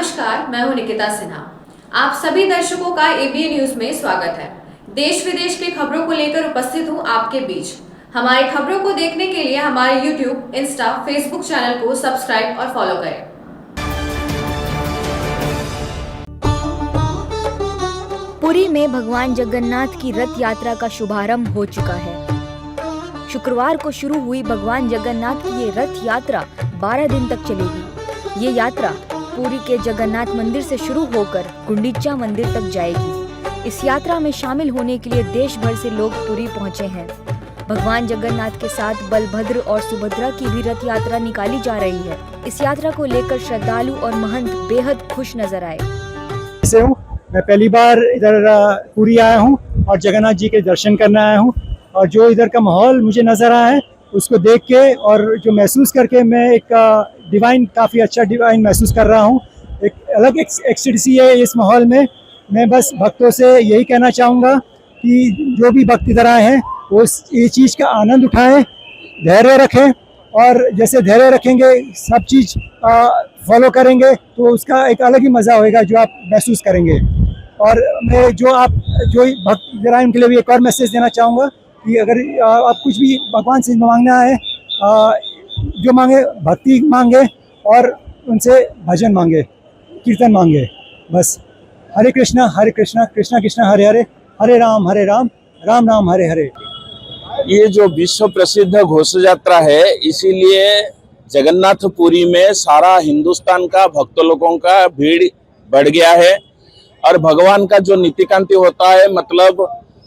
नमस्कार, मैं हूं निकिता सिन्हा। आप सभी दर्शकों का एबीएन न्यूज में स्वागत है। देश विदेश की खबरों को लेकर उपस्थित हूं आपके बीच। हमारी खबरों को देखने के लिए हमारे यूट्यूब, इंस्टा, फेसबुक चैनल को सब्सक्राइब और फॉलो करें। पुरी में भगवान जगन्नाथ की रथ यात्रा का शुभारंभ हो चुका है। शुक्रवार को शुरू हुई भगवान जगन्नाथ की ये रथ यात्रा 12 दिन तक चलेगी। ये यात्रा पुरी के जगन्नाथ मंदिर से शुरू होकर गुंडीचा मंदिर तक जाएगी। इस यात्रा में शामिल होने के लिए देश भर से लोग पुरी पहुंचे हैं। भगवान जगन्नाथ के साथ बलभद्र और सुभद्रा की भी रथ यात्रा निकाली जा रही है। इस यात्रा को लेकर श्रद्धालु और महंत बेहद खुश नजर आए। मैं पहली बार इधर पुरी आया हूँ और जगन्नाथ जी के दर्शन करने आया हूँ, और जो इधर का माहौल मुझे नज़र आया है उसको देख के और जो महसूस करके मैं एक काफ़ी अच्छा डिवाइन महसूस कर रहा हूँ। एक अलग एक्सटेसी है इस माहौल में। मैं बस भक्तों से यही कहना चाहूँगा कि जो भी भक्त इधर आए हैं वो ये चीज़ का आनंद उठाएं, धैर्य रखें, और जैसे धैर्य रखेंगे सब चीज़ फॉलो करेंगे तो उसका एक अलग ही मज़ा होएगा जो आप महसूस करेंगे। और मैं जो भक्त इधर आए उनके लिए भी एक और मैसेज देना चाहूँगा कि अगर आप कुछ भी भगवान से मांगना है, जो मांगे भक्ति मांगे और उनसे भजन मांगे, कीर्तन मांगे। बस हरे कृष्णा कृष्णा कृष्णा हरे हरे, हरे राम राम राम हरे हरे। ये जो विश्व प्रसिद्ध घोष यात्रा है, इसीलिए जगन्नाथपुरी में सारा हिंदुस्तान का भक्त लोगों का भीड़ बढ़ गया है। और भगवान का जो नीतिकांति होता है, मतलब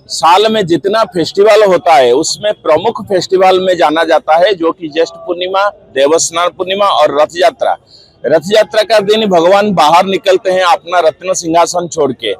साल में जितना फेस्टिवल होता है उसमें प्रमुख फेस्टिवल में जाना जाता है, जो कि ज्येष्ठ पूर्णिमा, देवस्नान पूर्णिमा और रथ यात्रा। रथ यात्रा का दिन भगवान बाहर निकलते हैं अपना रत्न सिंहासन छोड़ के।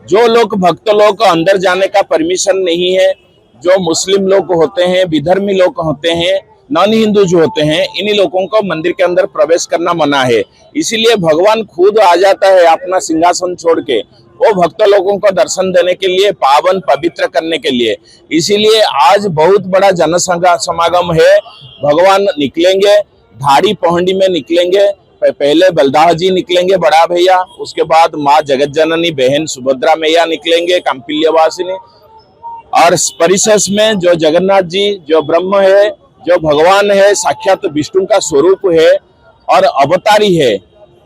जो लोग भक्त लोग अंदर जाने का परमिशन नहीं है, जो मुस्लिम लोग होते हैं, विधर्मी लोग होते हैं, नॉन हिंदू जो होते हैं, इन्हीं लोगों को मंदिर के अंदर प्रवेश करना मना है। इसीलिए भगवान खुद आ जाता है अपना सिंहासन छोड़ के, वो भक्त लोगों को दर्शन देने के लिए, पावन पवित्र करने के लिए। इसीलिए आज बहुत बड़ा जन समागम है। भगवान निकलेंगे, धाड़ी पहुंडी में निकलेंगे। पहले बलदाह जी निकलेंगे, बड़ा भैया, उसके बाद माँ जगत जननी बहन सुभद्रा मैया निकलेंगे, कांपिल्यवासिनी। और परिशेष में जो जगन्नाथ जी जो ब्रह्म है, जो भगवान है, साक्षात विष्णु का स्वरूप है और अवतारी है,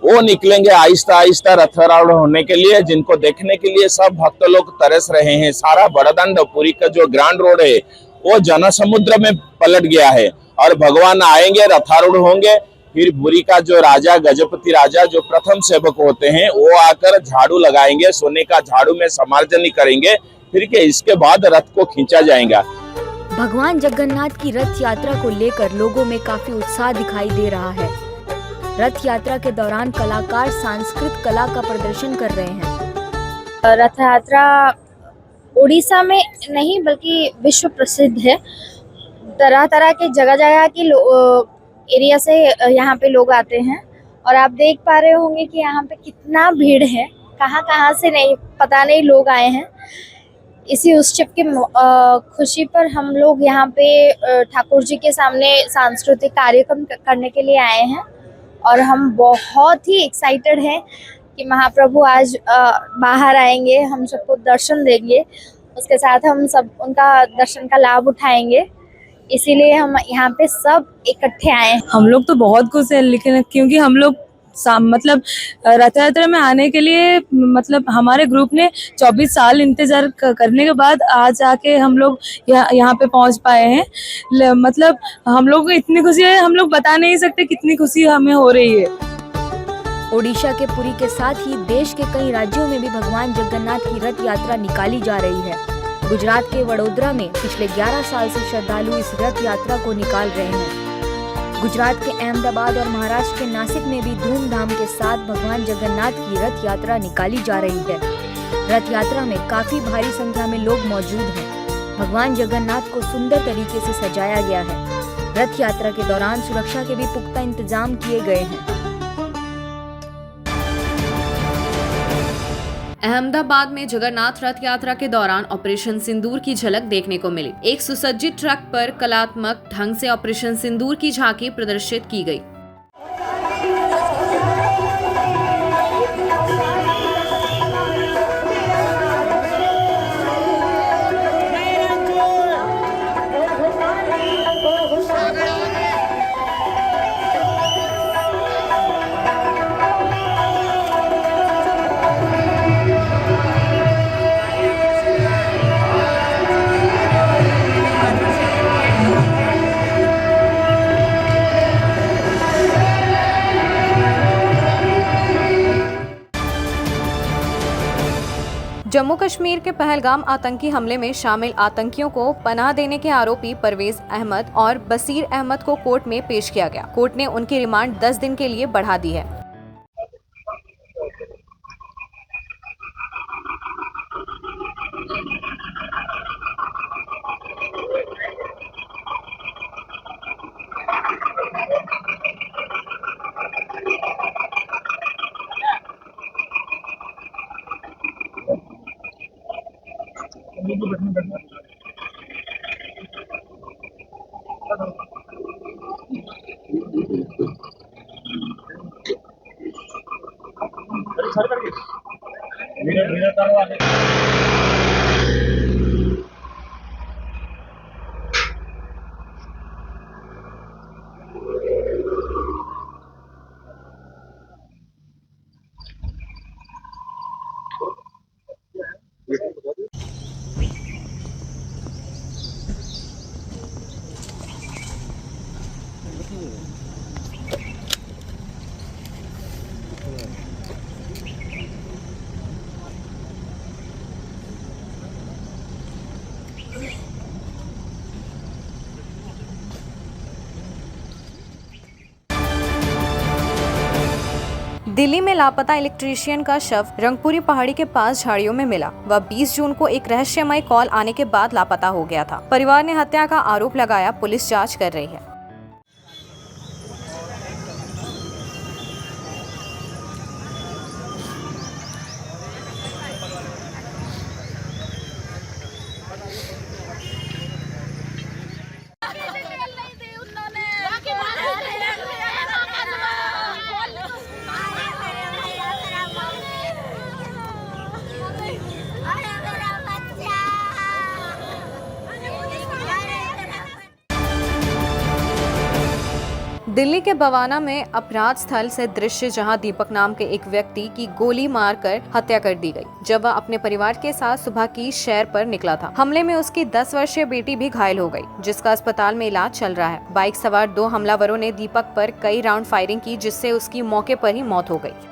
वो निकलेंगे आहिस्ता आहिस्ता रथारूढ़ होने के लिए, जिनको देखने के लिए सब भक्त लोग तरस रहे हैं। सारा बड़दंड पुरी का जो ग्रांड रोड है वो जन समुद्र में पलट गया है। और भगवान आएंगे, रथारूढ़ होंगे, फिर पुरी का जो राजा गजपति राजा जो प्रथम सेवक होते हैं वो आकर झाड़ू लगाएंगे, सोने का झाड़ू में समार्जनी करेंगे, फिर के इसके बाद रथ को खींचा जाएगा। भगवान जगन्नाथ की रथ यात्रा को लेकर लोगों में काफी उत्साह दिखाई दे रहा है। रथ यात्रा के दौरान कलाकार सांस्कृतिक कला का प्रदर्शन कर रहे हैं। रथ यात्रा उड़ीसा में नहीं बल्कि विश्व प्रसिद्ध है। तरह तरह के जगह के एरिया से यहाँ पे लोग आते हैं, और आप देख पा रहे होंगे कि यहाँ पे कितना भीड़ है। कहाँ से नहीं पता नहीं लोग आए हैं। इसी उत्सव के खुशी पर हम लोग यहाँ पे ठाकुर जी के सामने सांस्कृतिक कार्यक्रम करने के लिए आए हैं, और हम बहुत ही एक्साइटेड हैं कि महाप्रभु आज बाहर आएंगे, हम सबको दर्शन देंगे, उसके साथ हम सब उनका दर्शन का लाभ उठाएंगे। इसीलिए हम यहाँ पे सब इकट्ठे आए हैं। हम लोग तो बहुत खुश हैं, लेकिन क्योंकि हम लोग मतलब रथ यात्रा में आने के लिए मतलब हमारे ग्रुप ने 24 साल इंतजार करने के बाद आज आके हम लोग यहाँ पे पहुँच पाए हैं। मतलब हम लोग को इतनी खुशी है, हम लोग बता नहीं सकते कितनी खुशी हमें हो रही है। ओडिशा के पुरी के साथ ही देश के कई राज्यों में भी भगवान जगन्नाथ की रथ यात्रा निकाली जा रही है। गुजरात के वडोदरा में पिछले 11 साल से श्रद्धालु इस रथ यात्रा को निकाल रहे हैं। गुजरात के अहमदाबाद और महाराष्ट्र के नासिक में भी धूमधाम के साथ भगवान जगन्नाथ की रथ यात्रा निकाली जा रही है। रथ यात्रा में काफी भारी संख्या में लोग मौजूद हैं। भगवान जगन्नाथ को सुंदर तरीके से सजाया गया है। रथ यात्रा के दौरान सुरक्षा के भी पुख्ता इंतजाम किए गए हैं। अहमदाबाद में जगन्नाथ रथ यात्रा के दौरान ऑपरेशन सिंदूर की झलक देखने को मिली। एक सुसज्जित ट्रक पर कलात्मक ढंग से ऑपरेशन सिंदूर की झांकी प्रदर्शित की गई। जम्मू कश्मीर के पहलगाम आतंकी हमले में शामिल आतंकियों को पनाह देने के आरोपी परवेज अहमद और बसीर अहमद को कोर्ट में पेश किया गया। कोर्ट ने उनकी रिमांड 10 दिन के लिए बढ़ा दी है। दिल्ली में लापता इलेक्ट्रीशियन का शव रंगपुरी पहाड़ी के पास झाड़ियों में मिला। वह 20 जून को एक रहस्यमय कॉल आने के बाद लापता हो गया था। परिवार ने हत्या का आरोप लगाया। पुलिस जांच कर रही है। दिल्ली के बवाना में अपराध स्थल से दृश्य जहां दीपक नाम के एक व्यक्ति की गोली मारकर हत्या कर दी गई जब वह अपने परिवार के साथ सुबह की सैर पर निकला था। हमले में उसकी 10 वर्षीय बेटी भी घायल हो गई, जिसका अस्पताल में इलाज चल रहा है। बाइक सवार 2 हमलावरों ने दीपक पर कई राउंड फायरिंग की, जिससे उसकी मौके पर ही मौत हो गई।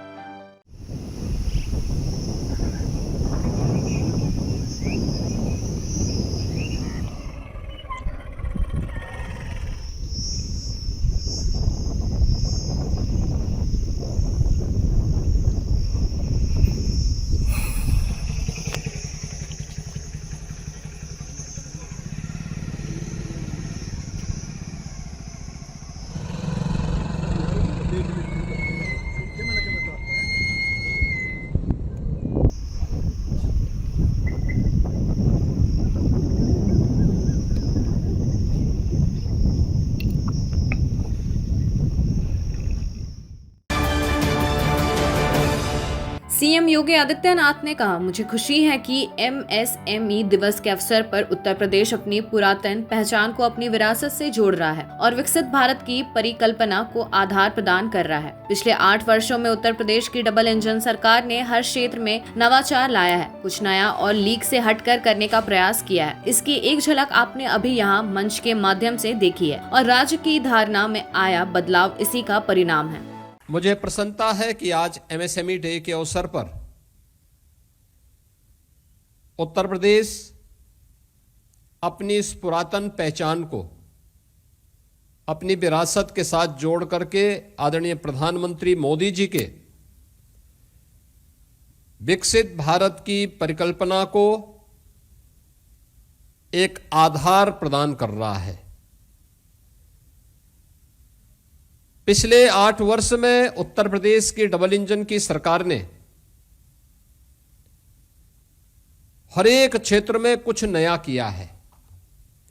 सीएम योगी आदित्यनाथ ने कहा, मुझे खुशी है कि एमएसएमई दिवस के अवसर पर उत्तर प्रदेश अपनी पुरातन पहचान को अपनी विरासत से जोड़ रहा है और विकसित भारत की परिकल्पना को आधार प्रदान कर रहा है। पिछले 8 वर्षों में उत्तर प्रदेश की डबल इंजन सरकार ने हर क्षेत्र में नवाचार लाया है, कुछ नया और लीक से हटकर करने का प्रयास किया है। इसकी एक झलक आपने अभी यहाँ मंच के माध्यम से देखी है और राज्य की धारणा में आया बदलाव इसी का परिणाम है। मुझे प्रसन्नता है कि आज एमएसएमई डे के अवसर पर उत्तर प्रदेश अपनी इस पुरातन पहचान को अपनी विरासत के साथ जोड़ करके आदरणीय प्रधानमंत्री मोदी जी के विकसित भारत की परिकल्पना को एक आधार प्रदान कर रहा है। पिछले 8 वर्ष में उत्तर प्रदेश की डबल इंजन की सरकार ने हर एक क्षेत्र में कुछ नया किया है,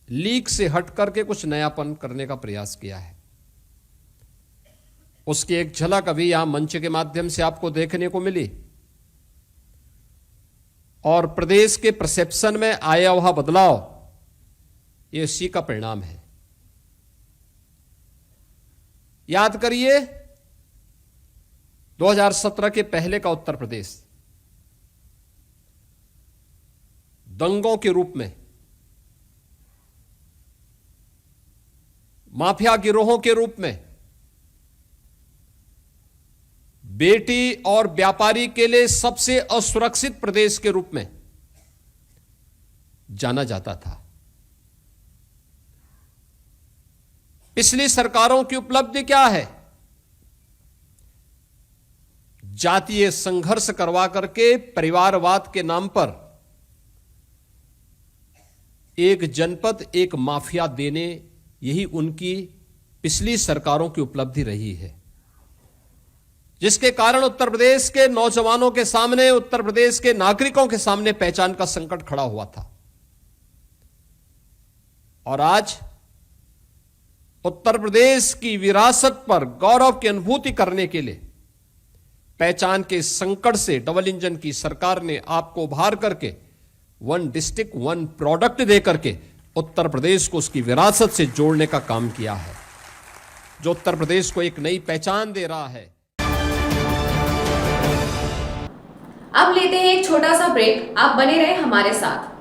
लीक से हट करके कुछ नयापन करने का प्रयास किया है। उसकी एक झलक अभी यहां मंच के माध्यम से आपको देखने को मिली और प्रदेश के परसेप्शन में आया हुआ बदलाव ये इसी का परिणाम है। याद करिए 2017 के पहले का उत्तर प्रदेश दंगों के रूप में, माफिया गिरोहों के रूप में, बेटी और व्यापारी के लिए सबसे असुरक्षित प्रदेश के रूप में जाना जाता था। पिछली सरकारों की उपलब्धि क्या है? जातीय संघर्ष करवा करके परिवारवाद के नाम पर एक जनपद, एक माफिया देने, यही उनकी पिछली सरकारों की उपलब्धि रही है, जिसके कारण उत्तर प्रदेश के नौजवानों के सामने, उत्तर प्रदेश के नागरिकों के सामने पहचान का संकट खड़ा हुआ था। और आज उत्तर प्रदेश की विरासत पर गौरव की अनुभूति करने के लिए पहचान के संकट से डबल इंजन की सरकार ने आपको उभार करके वन डिस्ट्रिक्ट वन प्रोडक्ट दे करके उत्तर प्रदेश को उसकी विरासत से जोड़ने का काम किया है, जो उत्तर प्रदेश को एक नई पहचान दे रहा है। अब लेते हैं एक छोटा सा ब्रेक, आप बने रहे हमारे साथ।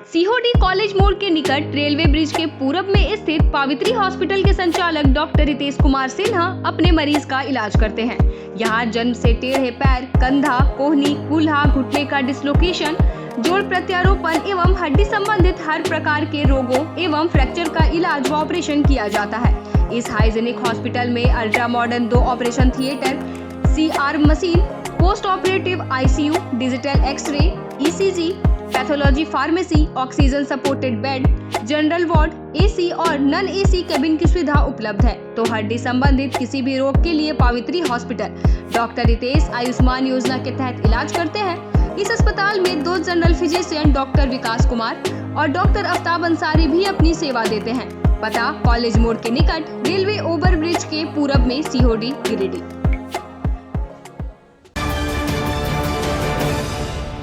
सीहोडी कॉलेज मोड़ के निकट रेलवे ब्रिज के पूरब में स्थित पावित्री हॉस्पिटल के संचालक डॉक्टर रितेश कुमार सिन्हा अपने मरीज का इलाज करते हैं। यहाँ जन्म से टेढ़े पैर, कंधा, कोहनी, कूल्हा, घुटने का डिसलोकेशन, जोड़ प्रत्यारोपण एवं हड्डी संबंधित हर प्रकार के रोगों एवं फ्रैक्चर का इलाज व ऑपरेशन किया जाता है। इस हाइजेनिक हॉस्पिटल में ultra modern 2 operation theatre, CR machine, post operative ICU, digital X ray, ECG, pathology pharmacy, oxygen supported bed, general ward, AC और नॉन AC केबिन की सुविधा उपलब्ध है। तो हड्डी संबंधित किसी भी रोग के लिए पावित्री हॉस्पिटल डॉक्टर रितेश आयुष्मान योजना के तहत इलाज करते हैं। इस अस्पताल में 2 जनरल फिजिशियन डॉक्टर विकास कुमार और डॉक्टर आफ्ताब अंसारी भी अपनी सेवा देते हैं। पता कॉलेज मोड़ के निकट रेलवे ओवर ब्रिज के पूरब में, सीहोडी, गिरिडीह।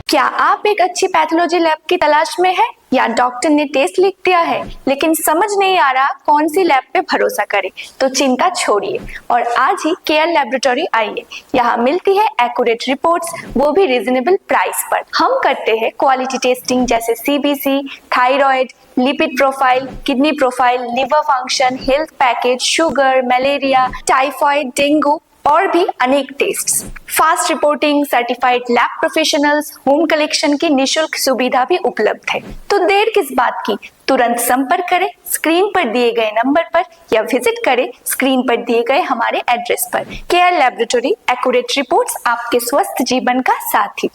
क्या आप एक अच्छी पैथोलॉजी लैब की तलाश में है या डॉक्टर ने टेस्ट लिख दिया है लेकिन समझ नहीं आ रहा कौन सी लैब पे भरोसा करें? तो चिंता छोड़िए और आज ही केयर लैबोरेटरी आइए। यहाँ मिलती है एक्यूरेट रिपोर्ट्स, वो भी रीजनेबल प्राइस पर। हम करते हैं क्वालिटी टेस्टिंग जैसे CBC, thyroid, lipid profile, kidney profile, liver function, health package, sugar, malaria, typhoid, dengue और भी अनेक tests. Fast reporting, certified lab professionals, home collection की निशुल्क सुविधा भी उपलब्ध है। तो देर किस बात की, तुरंत संपर्क करें स्क्रीन पर दिए गए नंबर पर या विजिट करें स्क्रीन पर दिए गए हमारे एड्रेस पर। केयर लैबोरेटरी, एक्यूरेट रिपोर्ट्स, आपके स्वस्थ जीवन का साथी।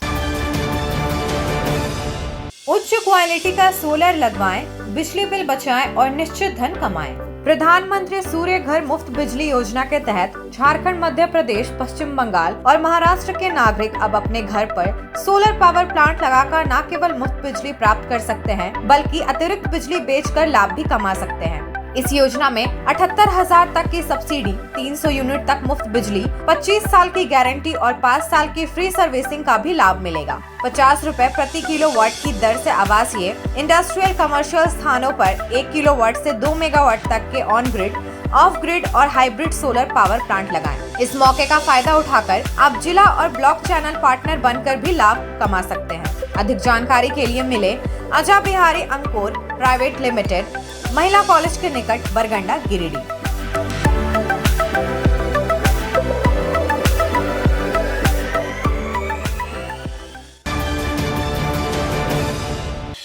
उच्च क्वालिटी का सोलर लगवाएं, बिजली बिल बचाएं और निश्चित धन कमाएं। प्रधानमंत्री सूर्य घर मुफ्त बिजली योजना के तहत झारखंड, मध्य प्रदेश, पश्चिम बंगाल और महाराष्ट्र के नागरिक अब अपने घर पर सोलर पावर प्लांट लगाकर न केवल मुफ्त बिजली प्राप्त कर सकते हैं बल्कि अतिरिक्त बिजली बेचकर लाभ भी कमा सकते हैं। इस योजना में 78,000 तक की सब्सिडी, 300 यूनिट तक मुफ्त बिजली, 25 साल की गारंटी और 5 साल की फ्री सर्विसिंग का भी लाभ मिलेगा। 50 रुपए प्रति किलोवाट की दर से आवासीय, इंडस्ट्रियल, कमर्शियल स्थानों पर 1 किलोवाट से 2 मेगावाट तक के ऑन ग्रिड, ऑफ ग्रिड और हाइब्रिड सोलर पावर प्लांट लगाएं। इस मौके का फायदा उठाकर आप जिला और ब्लॉक चैनल पार्टनर बनकर भी लाभ कमा सकते हैं। अधिक जानकारी के लिए मिले अजा बिहारी अंकुर प्राइवेट लिमिटेड, महिला कॉलेज के निकट, बरगंडा, गिरिडीह।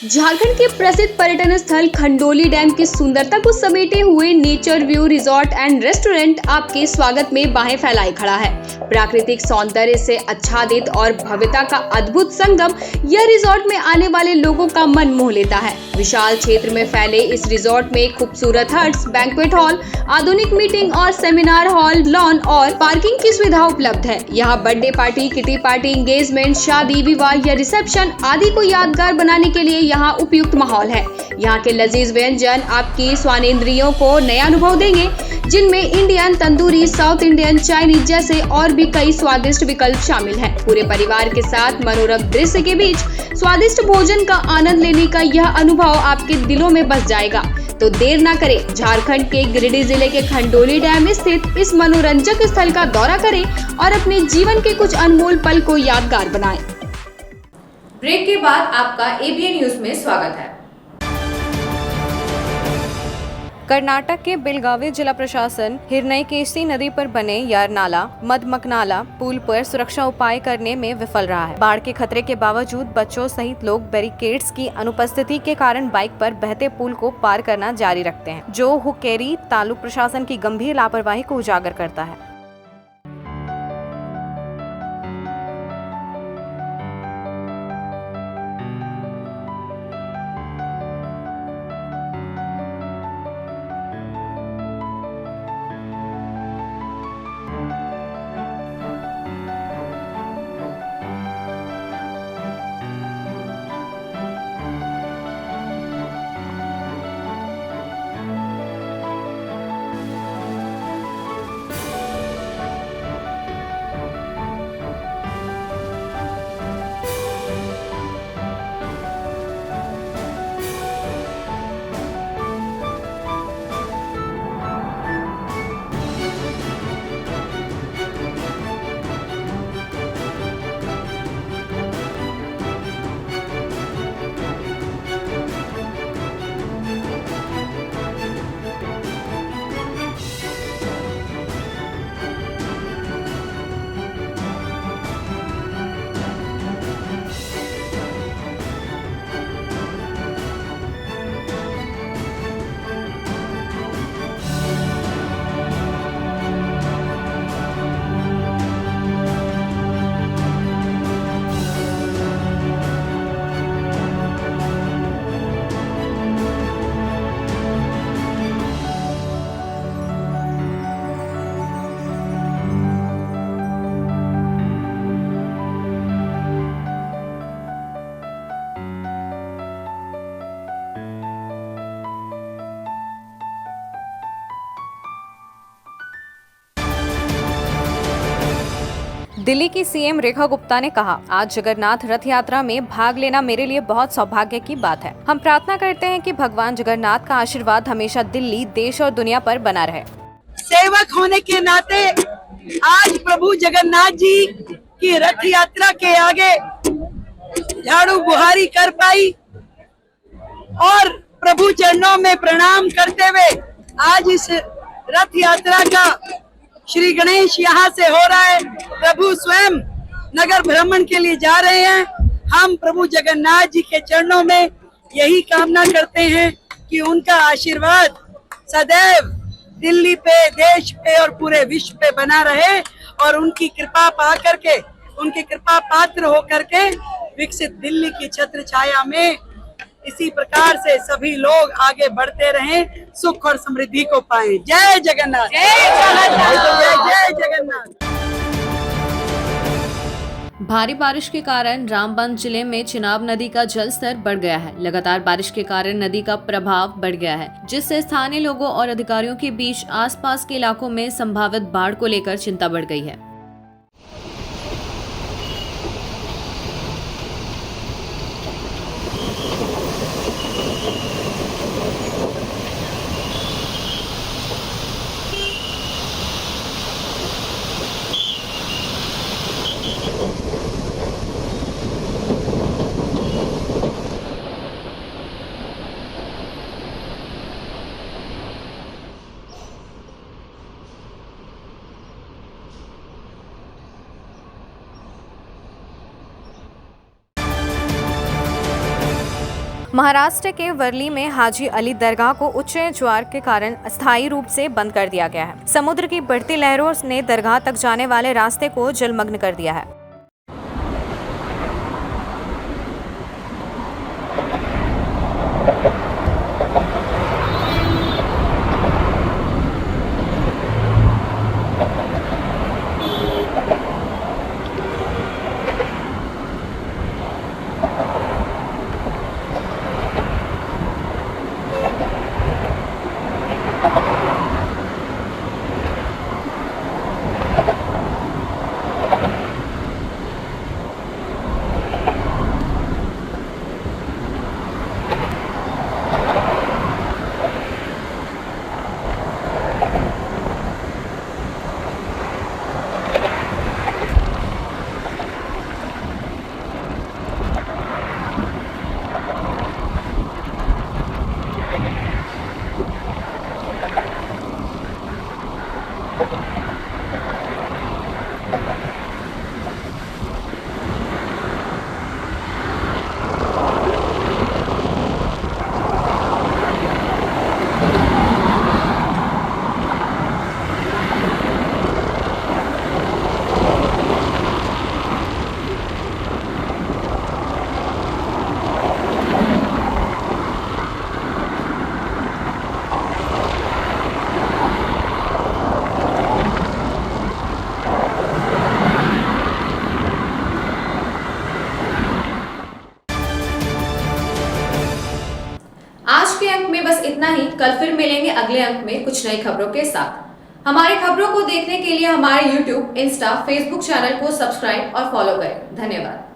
झारखंड के प्रसिद्ध पर्यटन स्थल खंडोली डैम की सुंदरता को समेटे हुए nature view resort and restaurant आपके स्वागत में बाहें फैलाए खड़ा है। प्राकृतिक सौंदर्य से आच्छादित और भव्यता का अद्भुत संगम यह रिजॉर्ट में आने वाले लोगों का मन मोह लेता है। विशाल क्षेत्र में फैले इस रिजॉर्ट में खूबसूरत हट्स, बैंक्वेट हॉल, आधुनिक मीटिंग और सेमिनार हॉल, लॉन और पार्किंग की सुविधा उपलब्ध है। यहाँ birthday party, kitty party, engagement, शादी, विवाह या रिसेप्शन आदि को यादगार बनाने के लिए यहाँ उपयुक्त माहौल है। यहाँ के लजीज व्यंजन आपकी स्वानेंद्रियों को नया अनुभव देंगे, जिनमें Indian, tandoori, south Indian, Chinese जैसे और भी कई स्वादिष्ट विकल्प शामिल हैं। पूरे परिवार के साथ मनोरम दृश्य के बीच स्वादिष्ट भोजन का आनंद लेने का यह अनुभव आपके दिलों में बस जाएगा। तो देर ना करें, झारखंड के गिरिडीह जिले के खंडोली डैम स्थित इस मनोरंजक स्थल का दौरा करें और अपने जीवन के कुछ अनमोल पल को यादगार बनाएं। ब्रेक के बाद आपका ABN न्यूज में स्वागत है। कर्नाटक के बेलगावी जिला प्रशासन हिरनयकेशी नदी पर बने यारनाला मदमकनाला पुल पर सुरक्षा उपाय करने में विफल रहा है। बाढ़ के खतरे के बावजूद बच्चों सहित लोग बैरिकेड्स की अनुपस्थिति के कारण बाइक पर बहते पुल को पार करना जारी रखते हैं, जो हुक्केरी तालुक प्रशासन की गंभीर लापरवाही को उजागर करता है। दिल्ली की सीएम रेखा गुप्ता ने कहा, आज जगन्नाथ रथ यात्रा में भाग लेना मेरे लिए बहुत सौभाग्य की बात है। हम प्रार्थना करते हैं कि भगवान जगन्नाथ का आशीर्वाद हमेशा दिल्ली, देश और दुनिया पर बना रहे। सेवक होने के नाते आज प्रभु जगन्नाथ जी की रथ यात्रा के आगे झाड़ू बुहारी कर पाई और प्रभु चरणों में प्रणाम करते हुए आज इस रथ यात्रा का श्री गणेश यहाँ से हो रहा है। प्रभु स्वयं नगर भ्रमण के लिए जा रहे हैं। हम प्रभु जगन्नाथ जी के चरणों में यही कामना करते हैं कि उनका आशीर्वाद सदैव दिल्ली पे, देश पे और पूरे विश्व पे बना रहे और उनकी कृपा पा करके, उनकी कृपा पात्र हो करके विकसित दिल्ली की छत्र छाया में इसी प्रकार से सभी लोग आगे बढ़ते रहें, सुख और समृद्धि को पाएं। जय जगन्नाथ, जय जगन्नाथ, जय जगन्नाथ। भारी बारिश के कारण रामबन जिले में चिनाब नदी का जलस्तर बढ़ गया है। लगातार बारिश के कारण नदी का प्रभाव बढ़ गया है, जिससे स्थानीय लोगों और अधिकारियों के बीच आसपास के इलाकों में संभावित बाढ़ को लेकर चिंता बढ़ गई है। महाराष्ट्र के वर्ली में हाजी अली दरगाह को उच्च ज्वार के कारण अस्थायी रूप से बंद कर दिया गया है। समुद्र की बढ़ती लहरों ने दरगाह तक जाने वाले रास्ते को जलमग्न कर दिया है। आज के अंक में बस इतना ही। कल फिर मिलेंगे अगले अंक में कुछ नई खबरों के साथ। हमारी खबरों को देखने के लिए हमारे YouTube, Insta, Facebook चैनल को सब्सक्राइब और फॉलो करें। धन्यवाद।